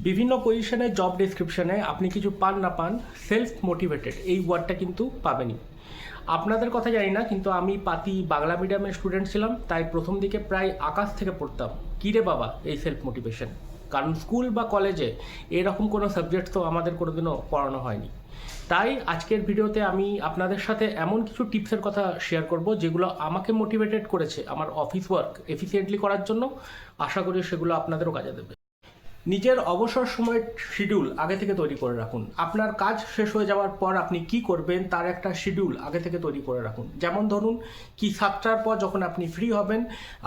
বিভিন্ন পজিশনে জব ডেসক্রিপশনে আপনি কিছু পান না পান সেলফ মোটিভেটেড এই ওয়ার্ডটা কিন্তু পাবেনই। আপনাদের কথা জানি না, কিন্তু আমি পাতি বাংলা মিডিয়ামের স্টুডেন্ট ছিলাম, তাই প্রথম দিকে প্রায় আকাশ থেকে পড়তাম কী রে বাবা এই সেলফ মোটিভেশন। কারণ স্কুল বা কলেজে এরকম কোনো সাবজেক্ট তো আমাদের কোনোদিনও পড়ানো হয়নি। তাই আজকের ভিডিওতে আমি আপনাদের সাথে এমন কিছু টিপসের কথা শেয়ার করব যেগুলো আমাকে মোটিভেটেড করেছে আমার অফিস ওয়ার্ক এফিসিয়েন্টলি করার জন্য। আশা করি সেগুলো আপনাদেরও কাজে দেবে। নিজের অবসর সময়ের শিডিউল আগে থেকে তৈরি করে রাখুন। আপনার কাজ শেষ হয়ে যাওয়ার পর আপনি কি করবেন তার একটা শিডিউল আগে থেকে তৈরি করে রাখুন। যেমন ধরুন কি 7টার পর যখন আপনি ফ্রি হবেন,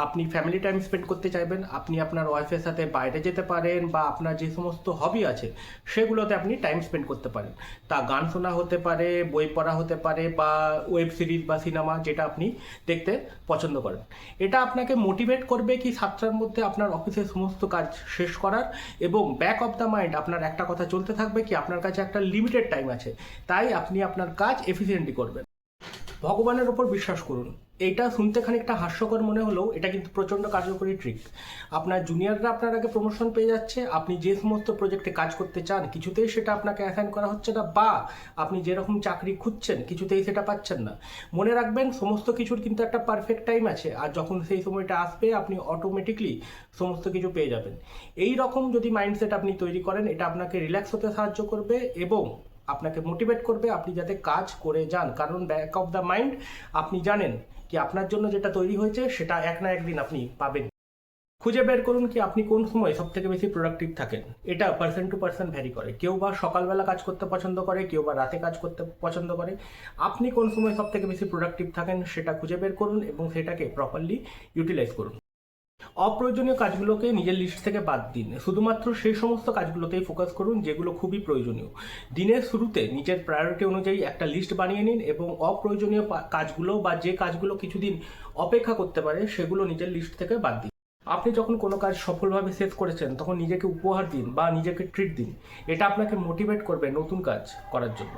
আপনি ফ্যামিলি টাইম স্পেন্ড করতে চাইবেন, আপনি আপনার ওয়াইফের সাথে বাইরে যেতে পারেন বা আপনার যে সমস্ত হবি আছে সেগুলোতে আপনি টাইম স্পেন্ড করতে পারেন। তা গান শোনা হতে পারে, বই পড়া হতে পারে বা ওয়েব সিরিজ বা সিনেমা যেটা আপনি দেখতে পছন্দ করেন। এটা আপনাকে মোটিভেট করবে কি 7টার মধ্যে আপনার অফিসের সমস্ত কাজ শেষ করার, এবং ব্যাক অফ দ্য মাইন্ড আপনার একটা কথা চলতে থাকবে কি আপনার কাছে একটা লিমিটেড টাইম আছে, তাই আপনি আপনার কাজ এফিসিয়েন্টলি করবেন। ভগবানের ওপর বিশ্বাস করুন। এটা শুনতে খানিকটা হাস্যকর মনে হলেও এটা কিন্তু প্রচণ্ড কার্যকরী ট্রিক। আপনার জুনিয়ররা আপনার আগে প্রমোশন পেয়ে যাচ্ছে, আপনি যে সমস্ত প্রজেক্টে কাজ করতে চান কিছুতেই সেটা আপনাকে অ্যাসাইন করা হচ্ছে না, বা আপনি যেরকম চাকরি খুঁজছেন কিছুতেই সেটা পাচ্ছেন না। মনে রাখবেন সমস্ত কিছুর কিন্তু একটা পারফেক্ট টাইম আছে, আর যখন সেই সময়টা আসবে আপনি অটোমেটিকলি সমস্ত কিছু পেয়ে যাবেন। এই রকম যদি মাইন্ডসেট আপনি তৈরি করেন, এটা আপনাকে রিল্যাক্স হতে সাহায্য করবে এবং আপনাকে মোটিভেট করবে আপনি যাতে কাজ করে যান। কারণ ব্যাক অফ দ্য মাইন্ড আপনি জানেন কি আপনার জন্য যেটা তৈরি হয়েছে সেটা এক না একদিন আপনি পাবেন। খুঁজে বের করুন কি আপনি কোন সময় সব থেকে বেশি প্রোডাক্টিভ থাকেন। এটা পার্সন টু পার্সন ভ্যারি করে। কেউ বা সকালবেলা কাজ করতে পছন্দ করে, কেউ বা রাতে কাজ করতে পছন্দ করে। আপনি কোন সময় সব থেকে বেশি প্রোডাক্টিভ থাকেন সেটা খুঁজে বের করুন এবং সেটাকে প্রপারলি ইউটিলাইজ করুন। অপ্রয়োজনীয় কাজগুলোকে নিজের লিস্ট থেকে বাদ দিন। শুধুমাত্র সেই সমস্ত কাজগুলোতেই ফোকাস করুন যেগুলো খুবই প্রয়োজনীয়। দিনের শুরুতে নিজের প্রায়োরিটি অনুযায়ী একটা লিস্ট বানিয়ে নিন এবং অপ্রয়োজনীয় কাজগুলো বা যে কাজগুলো কিছুদিন অপেক্ষা করতে পারে সেগুলো নিজের লিস্ট থেকে বাদ দিন। আপনি যখন কোনো কাজ সফলভাবে শেষ করেছেন তখন নিজেকে উপহার দিন বা নিজেকে ট্রিট দিন। এটা আপনাকে মোটিভেট করবে নতুন কাজ করার জন্য।